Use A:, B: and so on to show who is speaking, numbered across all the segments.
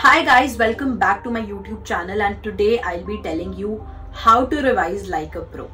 A: Hi guys, welcome back to my YouTube channel and today I'll be telling you how to revise like a pro.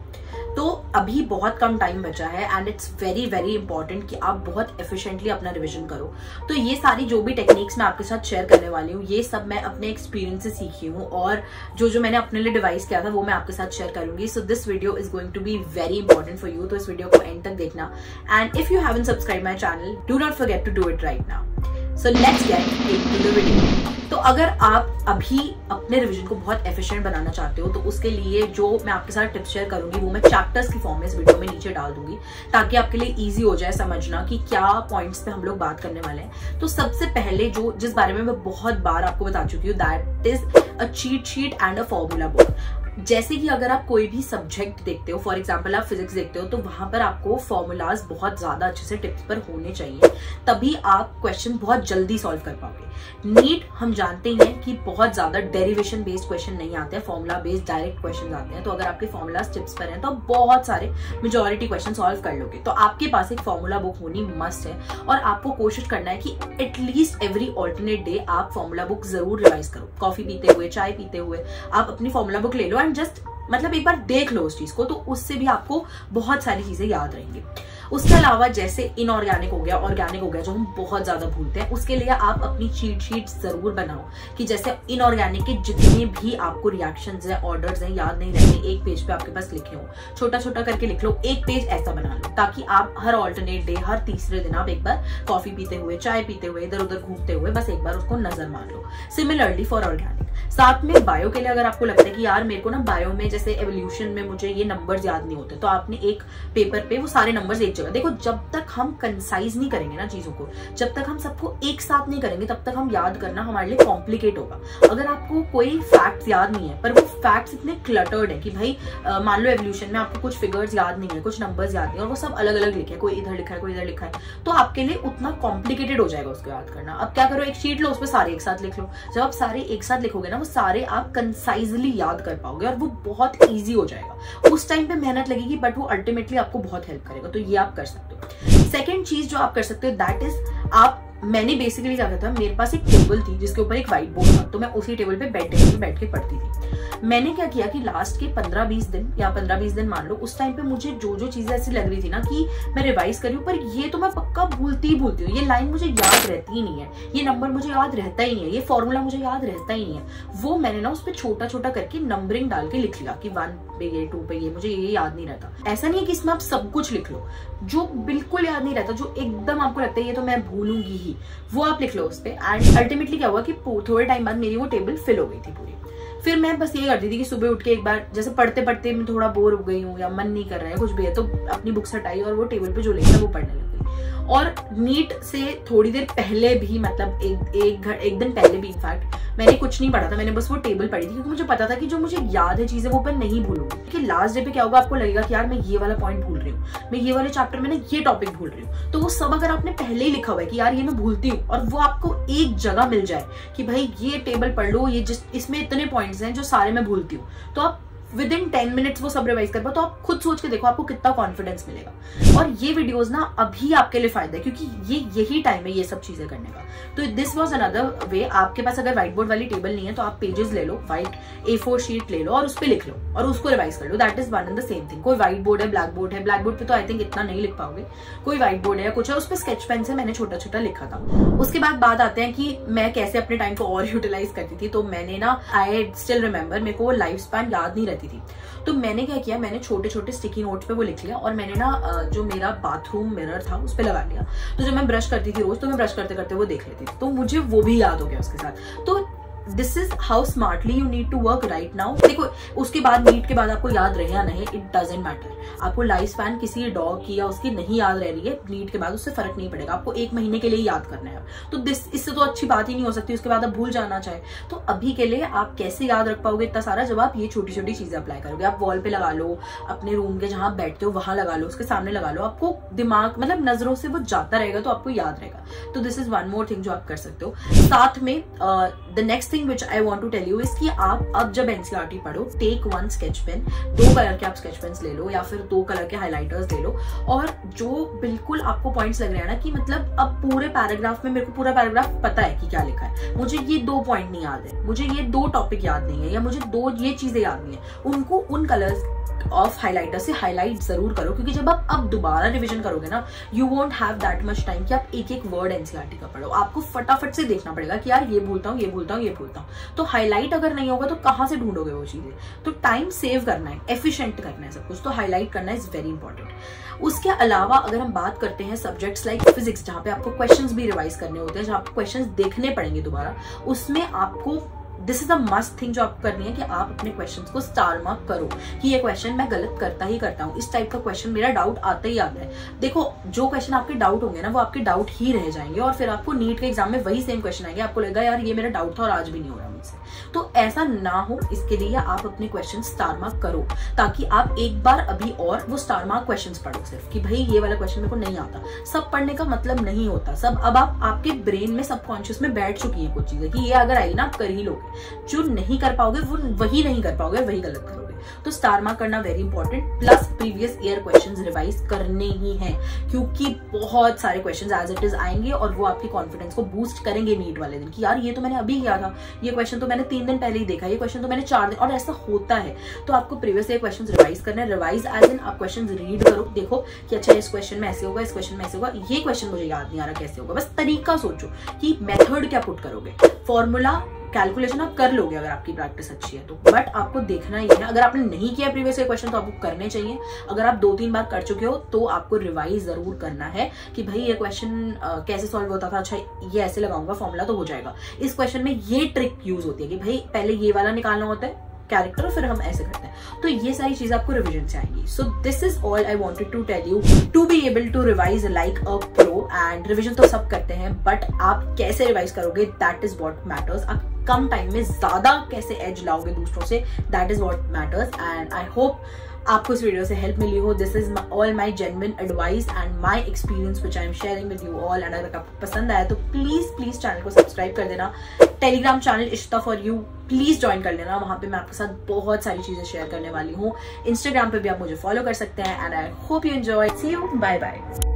A: तो अभी बहुत कम time बचा है and it's very very important कि आप बहुत efficiently अपना रिवीजन करो। तो ये सारी जो भी टेक्निक्स मैं आपके साथ शेयर करने वाली हूँ, ये सब मैं अपने एक्सपीरियंस से सीखी हूँ और जो मैंने अपने लिए डिवाइस किया था वो मैं आपके साथ शेयर करूंगी। So this video is going to be very important for you, तो इस वीडियो को एंड तक देखना and if you haven't subscribe my channel do not forget to do it right now. So let's get into the video. तो अगर आप अभी अपने रिवीजन को बहुत एफिशिएंट बनाना चाहते हो तो उसके लिए जो मैं आपके साथ टिप्स शेयर करूंगी वो मैं चैप्टर्स की फॉर्म में इस वीडियो में नीचे डाल दूंगी ताकि आपके लिए इजी हो जाए समझना कि क्या पॉइंट्स पे हम लोग बात करने वाले हैं। तो सबसे पहले जिस बारे में मैं बहुत बार आपको बता चुकी हूँ, that is a cheat sheet and a formula book. जैसे कि अगर आप कोई भी सब्जेक्ट देखते हो, फॉर एग्जाम्पल आप फिजिक्स देखते हो, तो वहां पर आपको फॉर्मूलाज बहुत ज्यादा अच्छे से टिप्स पर होने चाहिए, तभी आप क्वेश्चन बहुत जल्दी सॉल्व कर पाओगे। नीट हम जानते हैं कि बहुत ज्यादा डेरिवेशन बेस्ड क्वेश्चन नहीं आते हैं, फॉर्मूला बेस्ड डायरेक्ट क्वेश्चन आते हैं। तो अगर आपके फॉर्मूलाज टिप्स पर हैं तो आप बहुत सारे मेजॉरिटी क्वेश्चन सॉल्व कर लोगे। तो आपके पास एक फॉर्मूला बुक होनी मस्ट है और आपको कोशिश करना है कि एटलीस्ट एवरी ऑल्टरनेट डे आप फॉर्मूला बुक जरूर रिवाइज करो। कॉफी पीते हुए, चाय पीते हुए आप अपनी फॉर्मूला बुक ले लो एंड जस्ट मतलब एक बार देख लो उस चीज को, तो उससे भी आपको बहुत सारी चीजें याद रहेंगी। उसके अलावा जैसे इनऑर्गेनिक हो गया, ऑर्गेनिक हो गया, जो हम बहुत ज्यादा भूलते हैं, उसके लिए आप अपनी चीट शीट जरूर बनाओ कि जैसे इनऑर्गेनिक के जितने भी आपको रिएक्शंस हैं, ऑर्डर्स हैं, याद नहीं रहते, एक पेज पे आपके पास लिखे हो, छोटा छोटा करके लिख लो, एक पेज ऐसा बना लो ताकि आप हर ऑल्टरनेट डे, हर तीसरे दिन आप एक बार कॉफी पीते हुए, चाय पीते हुए, इधर उधर घूमते हुए बस एक बार उसको नजर मार लो। Similarly for organic. साथ में बायो के लिए अगर आपको लगता है कि यार मेरे को ना बायो में जैसे एवोल्यूशन में मुझे ये नंबर्स याद नहीं होते, तो आपने एक पेपर पे वो सारे नंबर्स एक जगह देखो। जब तक हम कंसाइज नहीं करेंगे ना चीजों को, जब तक हम सबको एक साथ नहीं करेंगे, तब तक हम याद करना हमारे लिए कॉम्प्लिकेट होगा। अगर आपको कोई फैक्ट्स याद नहीं है पर वो फैक्ट्स इतने क्लटर्ड है कि भाई मान लो एवोल्यूशन में आपको कुछ फिगर्स याद नहीं है, कुछ नंबर्स याद नहीं है और वो सब अलग अलग लिखे, कोई इधर लिखा है, कोई इधर लिखा है, तो आपके लिए उतना कॉम्प्लिकेटेड हो जाएगा उसको याद करना। अब क्या करो, एक शीट लो, उसमें सारे एक साथ लिख लो। जब आप सारे एक साथ लिखोगे ना, वो सारे आप कंसाइजली याद कर पाओगे और वो बहुत ईजी हो जाएगा। उस टाइम पे मेहनत लगेगी बट वो अल्टीमेटली आपको बहुत हेल्प करेगा। तो ये आप कर सकते हो। सेकेंड चीज जो आप कर सकते हो दैट इज मैंने बेसिकली क्या करता था, मेरे पास एक टेबल थी जिसके ऊपर एक व्हाइट बोर्ड था, तो मैं उसी टेबल पे बैठ के पढ़ती थी। मैंने क्या किया कि लास्ट के 15-20 दिन या 15-20 दिन मान लो, उस टाइम पे मुझे जो चीजें ऐसी लग रही थी ना कि मैं रिवाइज कर रही हूँ पर ये तो मैं पक्का भूलती ही हूँ, ये लाइन मुझे याद रहती ही नहीं है, ये नंबर मुझे याद रहता ही नहीं है, ये फॉर्मूला मुझे याद रहता ही नहीं है, वो मैंने ना उस पर छोटा छोटा करके नंबरिंग डाल के लिख लिया कि 1 पे ये, 2 पे ये, मुझे ये याद नहीं रहता। ऐसा नहीं है कि इसमें आप सब कुछ लिख लो, जो बिल्कुल याद नहीं रहता, जो एकदम आपको लगता है ये तो मैं भूलूंगी ही, वो आप लिख लो उस पे। एंड अल्टीमेटली क्या हुआ कि थोड़े टाइम बाद मेरी वो टेबल फिल हो गई थी पूरी। फिर मैं बस ये करती थी कि सुबह उठ के एक बार जैसे पढ़ते पढ़ते मैं थोड़ा बोर हो गई हूँ या मन नहीं कर रहा है, कुछ भी है, तो अपनी बुक्स हटाई और वो टेबल पे जो लिखा वो पढ़ने लग गई। और नीट से थोड़ी देर पहले भी, मतलब एक दिन पहले भी इनफैक्ट मैंने कुछ नहीं पढ़ा था, मैंने बस वो टेबल पढ़ी थी क्योंकि मुझे पता था कि जो मुझे याद है चीजें वो मैं नहीं भूलूंगी। कि लास्ट डे पे क्या होगा, आपको लगेगा कि यार मैं ये वाला पॉइंट भूल रही हूँ, मैं ये वाले चैप्टर में ना ये टॉपिक भूल रही हूँ, तो वो सब अगर आपने पहले ही लिखा हुआ है कि यार ये मैं भूलती हूँ और वो आपको एक जगह मिल जाए कि भाई ये टेबल पढ़ लो, ये इसमें इतने पॉइंट्स हैं जो सारे मैं भूलती हूँ, तो आप विद इन 10 मिनट्स वो सब रिवाइज कर पाओ, तो आप खुद सोच के देखो आपको कितना कॉन्फिडेंस मिलेगा। और ये वीडियोस ना अभी आपके लिए फायदा है क्योंकि यही टाइम है ये सब चीजें करने का। तो दिस वाज अनदर वे। आपके पास अगर व्हाइट बोर्ड वाली टेबल नहीं है तो आप पेजेस ले लो, व्हाइट A4 शीट ले लो और उस पर लिख लो और उसको रिवाइज कर लो। That is one and the same thing. कोई व्हाइट बोर्ड है, ब्लैक बोर्ड है, ब्लैक बोर्ड पे तो आई थिंक इतना नहीं लिख पाओगे, कोई व्हाइट बोर्ड है या कुछ है, उस पर स्केच पेन से मैंने छोटा छोटा लिखा था। उसके बाद बात आते हैं कि मैं कैसे अपने टाइम को और यूटिलाइज करती थी। तो मैंने ना, आई स्टिल रिमेम्बर, मेरे को लाइफ स्पैन याद नहीं रहती थी, तो मैंने क्या किया, मैंने छोटे छोटे स्टिकी नोट्स पे वो लिख लिया और मैंने ना जो मेरा बाथरूम मिरर था उस पे लगा लिया। तो जब मैं ब्रश करती थी रोज, तो मैं ब्रश करते करते वो देख लेती थी, तो मुझे वो भी याद हो गया उसके साथ। तो this is how smartly you need to work right now. देखो उसके बाद नीट के बाद आपको याद रहे या नहीं, इट डजंट मैटर। आपको लाइफ स्पैन किसी डॉग की या उसकी नहीं याद रह रही है नीट के बाद, उससे फर्क नहीं पड़ेगा, आपको 1 महीने के लिए याद करना है। तो इससे तो अच्छी बात ही नहीं हो सकती, उसके बाद आप भूल जाना चाहे। तो अभी के लिए आप कैसे याद रख पाओगे इतना सारा, जब आप ये छोटी छोटी चीजें अप्लाई करोगे। आप वॉल पे लगा लो, अपने रूम के जहां आप बैठते हो वहां लगा लो, उसके सामने लगा लो, आपको दिमाग मतलब नजरों से वो जाता रहेगा तो आपको याद रहेगा। तो this is one more thing जो आप कर सकते हो। साथ में the next thing which I want to tell you is कि आप अब जब एनसीईआरटी पढ़ो, take one sketch pen, 2 colour के आप स्केच पेन्स ले लो या फिर 2 कलर के हाइलाइटर्स ले लो, और जो बिल्कुल आपको पॉइंट्स लग रहे हैं ना कि मतलब अब पूरे पैराग्राफ में मेरे को पूरा पैराग्राफ पता है कि क्या लिखा है, मुझे ये 2 पॉइंट नहीं याद है, मुझे ये 2 टॉपिक याद नहीं है, या मुझे 2 ये चीजें याद नहीं है, उनको उन कलर्स ऑफ हाइलाइटर से हाईलाइट जरूर करो, क्योंकि जब आप अब दोबारा रिवीजन करोगे ना, you won't have that much time कि आप एक एक वर्ड एनसीईआरटी का पढ़ो, आपको फटाफट से देखना पड़ेगा कि यार ये भूलता हूँ, ये भूलता हूँ, ये भूलता हूँ। तो हाईलाइट अगर नहीं होगा तो कहाँ से ढूंढोगे वो चीजें? तो टाइम सेव करना है, एफिशिएंट करना है सब कुछ, तो हाईलाइट करना इज वेरी इंपॉर्टेंट। उसके अलावा अगर हम बात करते हैं सब्जेक्ट्स लाइक फिजिक्स, जहाँ पे आपको क्वेश्चंस भी रिवाइज करने होते हैं, जहाँ आपको क्वेश्चंस देखने पड़ेंगे दोबारा, उसमें आपको this is the must thing जो आपको करनी है कि आप अपने क्वेश्चंस को स्टार मार्क करो कि ये क्वेश्चन मैं गलत करता ही करता हूँ, इस टाइप का क्वेश्चन मेरा डाउट आता ही आता है। देखो, जो क्वेश्चन आपके डाउट होंगे ना वो आपके डाउट ही रह जाएंगे, और फिर आपको नीट के एग्जाम में वही सेम क्वेश्चन आएंगे, आपको लगेगा यार ये मेरा डाउट था और आज भी नहीं हो रहा मुझसे। तो ऐसा ना हो, इसके लिए आप अपने क्वेश्चन स्टार मार्क करो, ताकि आप एक बार अभी और वो स्टार मार्क क्वेश्चंस पढ़ो सिर्फ कि भाई ये वाला क्वेश्चन मेरे को नहीं आता। सब पढ़ने का मतलब नहीं होता, सब अब आपके ब्रेन में सबकॉन्शियस में बैठ चुकी है कुछ चीजें कि ये अगर आई ना आप कर ही लोगे, जो नहीं कर पाओगे वो वही नहीं कर पाओगे, वही गलत करोगे। तो स्टार मार्क करना very important, plus previous year questions revise करने ही हैं, क्योंकि बहुत सारे क्वेश्चंस एज इट इज आएंगे और वो आपके कॉन्फिडेंस को बूस्ट करेंगे नीट वाले दिन कि यार ये तो मैंने अभी किया था, ये क्वेश्चन तो मैंने 3 दिन पहले ही देखा, ये क्वेश्चन तो मैंने 4 दिन, और ऐसा होता है। तो आपको प्रीवियस ईयर क्वेश्चंस रिवाइज करना है, रिवाइज एज इन आप क्वेश्चंस रीड करो, देखो कि अच्छा इस क्वेश्चन में ऐसे होगा, इस क्वेश्चन में ऐसे होगा, ये क्वेश्चन मुझे याद नहीं आ रहा कैसे होगा, बस तरीका सोचो कि मेथड क्या पुट करोगे, फॉर्मूला कैलकुलेशन आप कर लोगे अगर आपकी प्रैक्टिस अच्छी है तो, बट आपको देखना ही है। अगर आपने नहीं किया प्रीवियस ईयर क्वेश्चन तो आपको करने चाहिए, अगर आप 2-3 बार कर चुके हो तो आपको रिवाइज जरूर करना है कि भाई ये क्वेश्चन कैसे सॉल्व होता था, अच्छा ये ऐसे लगाऊंगा फॉर्मूला तो हो जाएगा। इस क्वेश्चन में ये ट्रिक यूज होती है कि भाई पहले ये वाला निकालना होता है कैरेक्टर, फिर हम ऐसे करते हैं। तो ये सारी चीजें आपको रिवीजन से आएंगी। So this is all I wanted to tell you to be able to revise like a pro. And revision तो सब करते हैं, बट आप कैसे रिवाइज करोगे दैट इज व्हाट मैटर्स। आप कम टाइम में ज्यादा कैसे एज लाओगे दूसरों से, that is what matters. And I hope आपको इस वीडियो से हेल्प मिली हो। This is all my genuine advice and my experience which I am sharing with you all. And अगर आपको पसंद आया तो प्लीज चैनल को सब्सक्राइब कर देना। Telegram channel Ishta for you please join कर लेना, वहां पे मैं आपके साथ बहुत सारी चीजें शेयर करने वाली हूँ। इंस्टाग्राम पे भी आप मुझे फॉलो कर सकते हैं। And I hope you enjoy. See you, bye bye.